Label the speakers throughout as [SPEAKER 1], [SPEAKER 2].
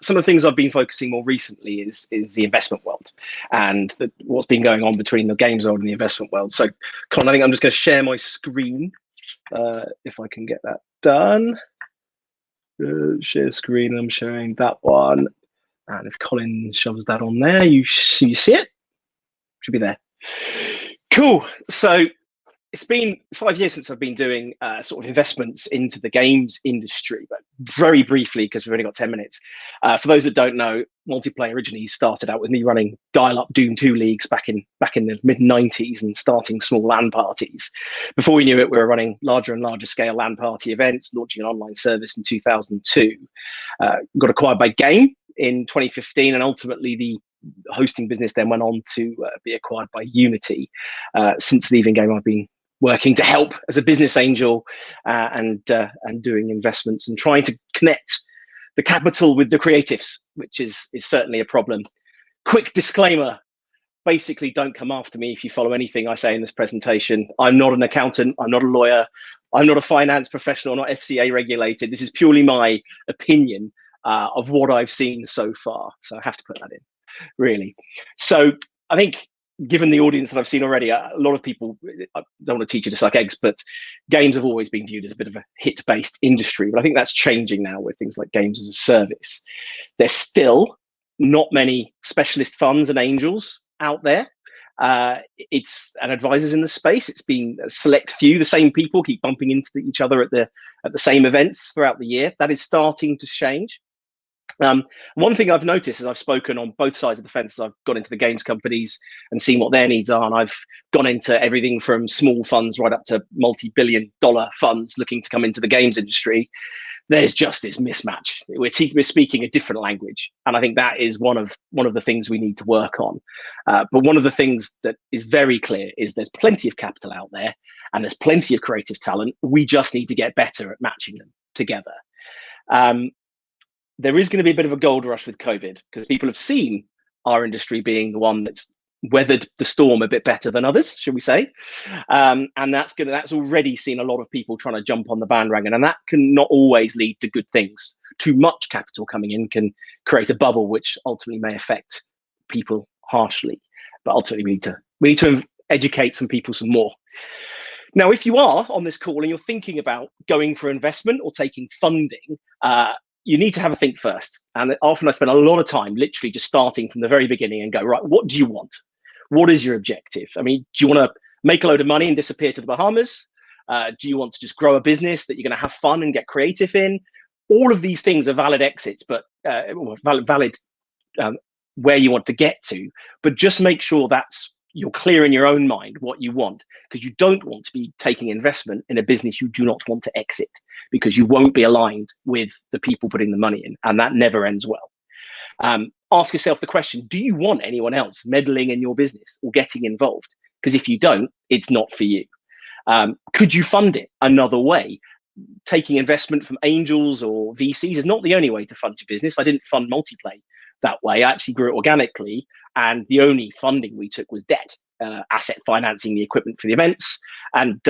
[SPEAKER 1] some of the things I've been focusing more recently is the investment world and what's been going on between the games world and the investment world. So, Con, I think I'm just going to share my screen if I can get that done. Share screen. I'm sharing that one, and if Colin shoves that on there, you see it. Should be there. Cool. So it's been 5 years since I've been doing sort of investments into the games industry, but very briefly, because we've only got 10 minutes. For those that don't know, Multiplayer originally started out with me running dial-up Doom 2 leagues back in the mid-90s and starting small LAN parties. Before we knew it, we were running larger and larger scale LAN party events, launching an online service in 2002. Got acquired by Game in 2015, and ultimately the hosting business then went on to be acquired by Unity. Since leaving Game, I've been working to help as a business angel and doing investments and trying to connect the capital with the creatives, which is certainly a problem. Quick disclaimer, basically don't come after me if you follow anything I say in this presentation. I'm not an accountant, I'm not a lawyer, I'm not a finance professional, not FCA regulated. This is purely my opinion of what I've seen so far. So I have to put that in, really. So I think given the audience that I've seen already, a lot of people, I don't want to teach you to suck eggs, but games have always been viewed as a bit of a hit-based industry. But I think that's changing now with things like games as a service. There's still not many specialist funds and angels out there. It's and advisors in the space. It's been a select few. The same people keep bumping into each other at the same events throughout the year. That is starting to change. One thing I've noticed is I've spoken on both sides of the fence. I've gone into the games companies and seen what their needs are, and I've gone into everything from small funds right up to multi-billion-dollar funds looking to come into the games industry. There's just this mismatch. We're speaking a different language, and I think that is one of the things we need to work on. But one of the things that is very clear is there's plenty of capital out there, and there's plenty of creative talent. We just need to get better at matching them together. There is going to be a bit of a gold rush with COVID because people have seen our industry being the one that's weathered the storm a bit better than others, should we say? And that's already seen a lot of people trying to jump on the bandwagon, and that can not always lead to good things. Too much capital coming in can create a bubble, which ultimately may affect people harshly. But ultimately, we need to educate some people some more. Now, if you are on this call and you're thinking about going for investment or taking funding, you need to have a think first. And often I spend a lot of time literally just starting from the very beginning and go, right, what do you want? What is your objective? I mean, do you want to make a load of money and disappear to the Bahamas? Do you want to just grow a business that you're going to have fun and get creative in? All of these things are valid exits, but valid where you want to get to. But just make sure you're clear in your own mind what you want, because you don't want to be taking investment in a business you do not want to exit, because you won't be aligned with the people putting the money in, and that never ends well. Ask yourself the question, do you want anyone else meddling in your business or getting involved? Because if you don't, it's not for you. Could you fund it another way? Taking investment from angels or VCs is not the only way to fund your business. I didn't fund Multiplay that way. I actually grew it organically, and the only funding we took was debt, asset financing the equipment for the events, and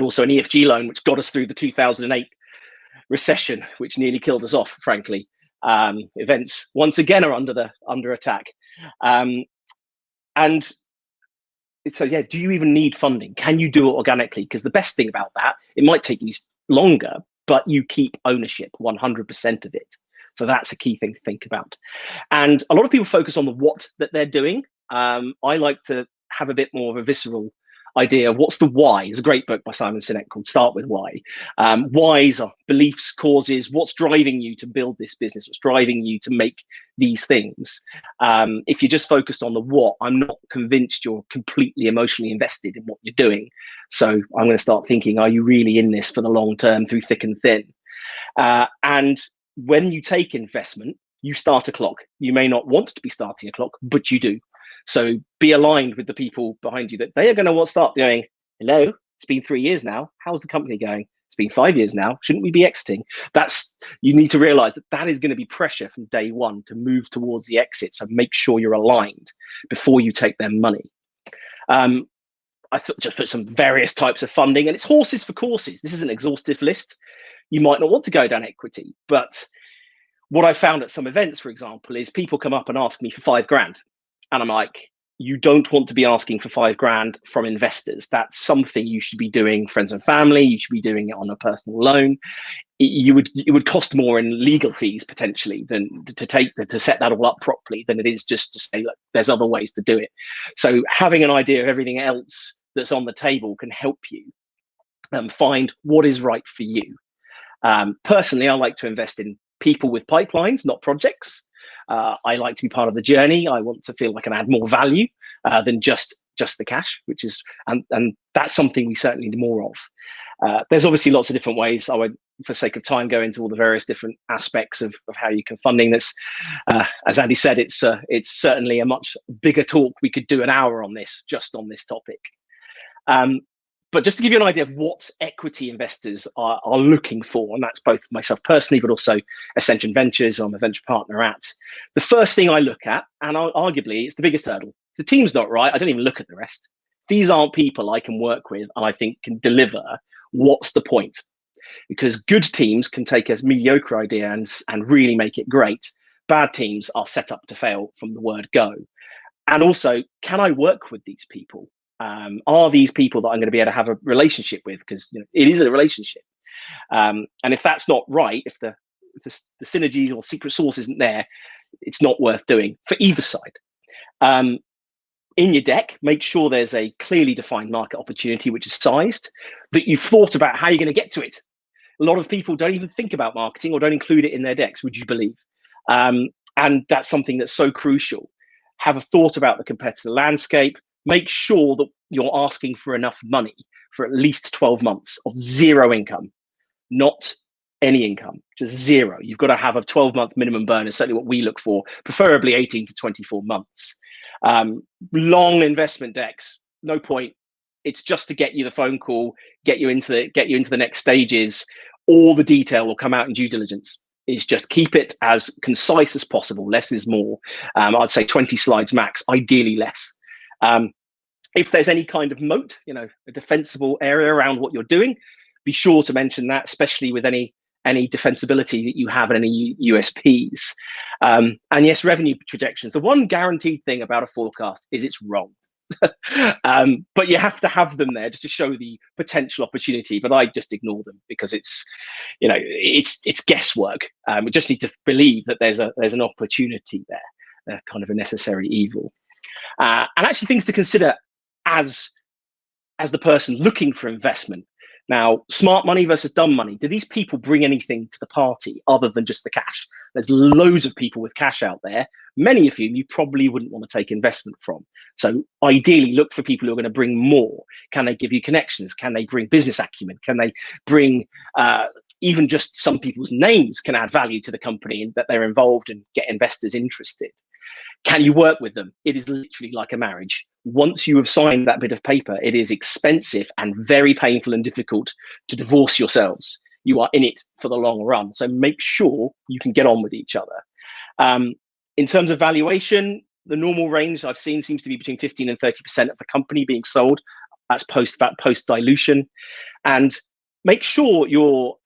[SPEAKER 1] also an EFG loan, which got us through the 2008 recession, which nearly killed us off, frankly. Events once again are under attack, and so yeah, do you even need funding? Can you do it organically? Because the best thing about that, it might take you longer, but you keep ownership 100% of it. So that's a key thing to think about. And a lot of people focus on the what that they're doing. I like to have a bit more of a visceral idea of what's the why. There's a great book by Simon Sinek called Start With Why. Whys are beliefs, causes, what's driving you to build this business, what's driving you to make these things. If you're just focused on the what, I'm not convinced you're completely emotionally invested in what you're doing. So I'm going to start thinking, are you really in this for the long term through thick and thin? And when you take investment, you start a clock. You may not want to be starting a clock, but you do. So be aligned with the people behind you that they are going to start going, hello, it's been 3 years now. How's the company going? It's been 5 years now. Shouldn't we be exiting? You need to realize that is going to be pressure from day one to move towards the exit. So make sure you're aligned before you take their money. I thought just put some various types of funding, and it's horses for courses. This is an exhaustive list. You might not want to go down equity, but what I found at some events, for example, is people come up and ask me for 5 grand. And I'm like, you don't want to be asking for 5 grand from investors. That's something you should be doing friends and family. You should be doing it on a personal loan. It would cost more in legal fees potentially than to set that all up properly than it is just to say, look, there's other ways to do it. So having an idea of everything else that's on the table can help you find what is right for you. Personally, I like to invest in people with pipelines, not projects. I like to be part of the journey. I want to feel like I can add more value than just the cash, which is, and that's something we certainly need more of. There's obviously lots of different ways. I won't, for sake of time, go into all the various different aspects of how you can funding this. As Andy said, it's certainly a much bigger talk. We could do an hour on this, just on this topic. But just to give you an idea of what equity investors are looking for, and that's both myself personally, but also Ascension Ventures, I'm a venture partner at. The first thing I look at, and arguably it's the biggest hurdle, if the team's not right, I don't even look at the rest. These aren't people I can work with and I think can deliver. What's the point? Because good teams can take a mediocre idea and really make it great. Bad teams are set up to fail from the word go. And also, can I work with these people? Are these people that I'm going to be able to have a relationship with? Because it is a relationship. And if that's not right, if the synergies or secret sauce isn't there, it's not worth doing for either side. In your deck, make sure there's a clearly defined market opportunity which is sized, that you've thought about how you're going to get to it. A lot of people don't even think about marketing or don't include it in their decks, would you believe? And that's something that's so crucial. Have a thought about the competitor landscape. Make sure that you're asking for enough money for at least 12 months of zero income, not any income, just zero. You've got to have a 12-month minimum burn is certainly what we look for, preferably 18 to 24 months. Long investment decks, no point. It's just to get you the phone call, get you into the next stages. All the detail will come out in due diligence. Is just keep it as concise as possible. Less is more. I'd say 20 slides max, ideally less. If there's any kind of moat, a defensible area around what you're doing, be sure to mention that, especially with any defensibility that you have and any USPs. And yes, revenue projections. The one guaranteed thing about a forecast is it's wrong. But you have to have them there just to show the potential opportunity. But I just ignore them because it's guesswork. We just need to believe that there's an opportunity there, kind of a necessary evil. And actually things to consider as the person looking for investment. Now, smart money versus dumb money. Do these people bring anything to the party other than just the cash? There's loads of people with cash out there, many of whom you probably wouldn't want to take investment from. So ideally, look for people who are going to bring more. Can they give you connections? Can they bring business acumen? Can they bring even just some people's names can add value to the company and that they're involved and get investors interested? Can you work with them? It is literally like a marriage. Once you have signed that bit of paper, it is expensive and very painful and difficult to divorce yourselves. You are in it for the long run. So make sure you can get on with each other. In terms of valuation, the normal range I've seen seems to be between 15 and 30% of the company being sold. That's post dilution. And make sure your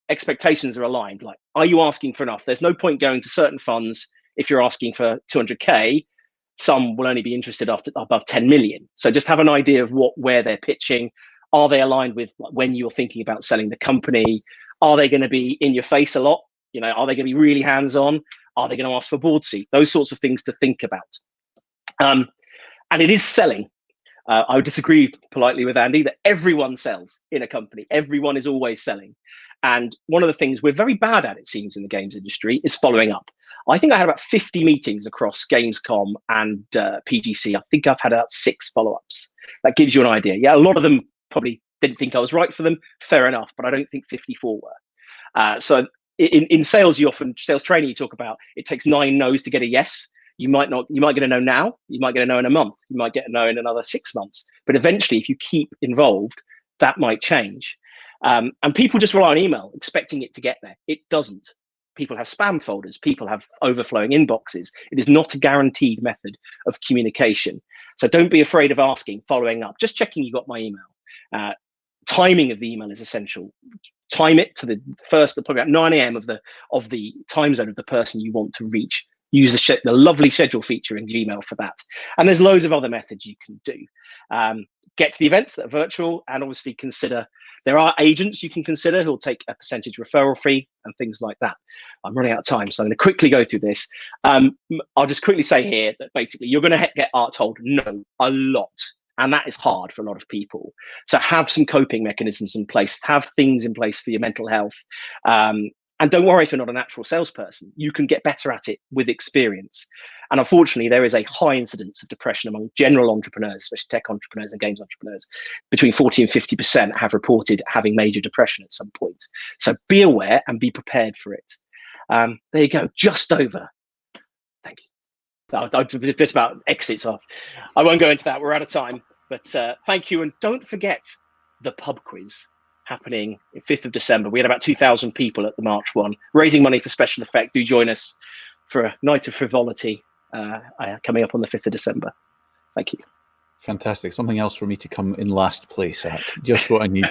[SPEAKER 1] expectations are aligned. Like, are you asking for enough? There's no point going to certain funds if you're asking for 200K, some will only be interested above 10 million. So just have an idea of where they're pitching. Are they aligned with when you're thinking about selling the company? Are they going to be in your face a lot? Are they going to be really hands-on? Are they going to ask for board seat? Those sorts of things to think about. And it is selling. I would disagree politely with Andy that everyone sells in a company. Everyone is always selling. And one of the things we're very bad at, it seems, in the games industry is following up. I think I had about 50 meetings across Gamescom and PGC. I think I've had about 6 follow-ups. That gives you an idea. Yeah, a lot of them probably didn't think I was right for them. Fair enough, but I don't think 54 were. So in sales, sales training, you talk about it takes 9 no's to get a yes. You might get a no now. You might get a no in a month. You might get a no in another 6 months. But eventually, if you keep involved, that might change. And people just rely on email, expecting it to get there. It doesn't. People have spam folders. People have overflowing inboxes. It is not a guaranteed method of communication. So don't be afraid of asking, following up, just checking you got my email. Timing of the email is essential. time it to probably about 9 a.m. of the time zone of the person you want to reach. Use the lovely schedule feature in Gmail for that. And there's loads of other methods you can do. Get to the events that are virtual, and obviously consider, there are agents you can consider who'll take a percentage referral fee and things like that. I'm running out of time, so I'm going to quickly go through this. I'll just quickly say here that basically you're going to get told no a lot. And that is hard for a lot of people. So have some coping mechanisms in place, have things in place for your mental health. And don't worry if you're not a natural salesperson. You can get better at it with experience. And unfortunately, there is a high incidence of depression among general entrepreneurs, especially tech entrepreneurs and games entrepreneurs. Between 40 and 50% have reported having major depression at some point. So be aware and be prepared for it. There you go, just over. Thank you. I'll just about exits off. I won't go into that. We're out of time. But thank you. And don't forget the pub quiz happening 5th of December. We had about 2,000 people at the March one, raising money for Special Effect. Do join us for a night of frivolity coming up on the 5th of December. Thank you.
[SPEAKER 2] Fantastic. Something else for me to come in last place at. Just what I need.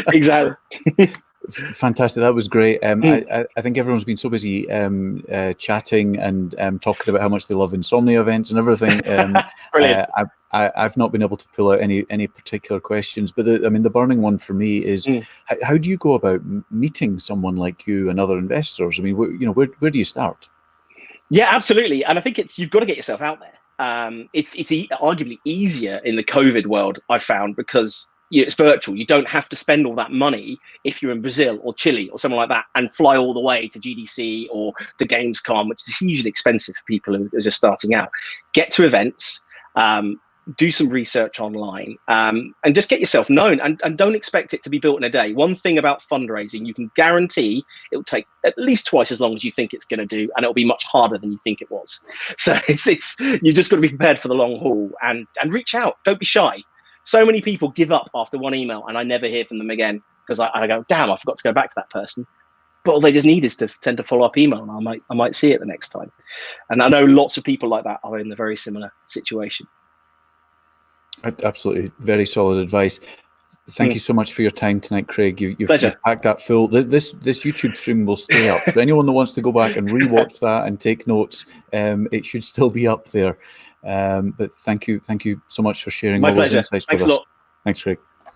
[SPEAKER 1] Exactly.
[SPEAKER 2] Fantastic. That was great. I think everyone's been so busy chatting and talking about how much they love insomnia events and everything.
[SPEAKER 1] Brilliant.
[SPEAKER 2] I've not been able to pull out any particular questions, but the burning one for me is how do you go about meeting someone like you and other investors? I mean, where do you start?
[SPEAKER 1] Yeah, absolutely. And I think you've got to get yourself out there. It's arguably easier in the COVID world, I found, because it's virtual. You don't have to spend all that money if you're in Brazil or Chile or somewhere like that and fly all the way to GDC or to Gamescom, which is hugely expensive for people who are just starting out. Get to events, do some research online, and just get yourself known, and don't expect it to be built in a day. One thing about fundraising, you can guarantee it will take at least twice as long as you think it's going to do, and it'll be much harder than you think it was. So it's you just got to be prepared for the long haul and reach out. Don't be shy. So many people give up after one email and I never hear from them again because I go, damn, I forgot to go back to that person. But all they just need is to send a follow-up email, and I might see it the next time. And I know lots of people like that are in a very similar situation.
[SPEAKER 2] Absolutely. Very solid advice. Thank you so much for your time tonight, Craig. You've packed that full. This YouTube stream will stay up. For anyone that wants to go back and rewatch that and take notes, it should still be up there. But thank you so much for sharing all those insights with us. Thanks, Craig.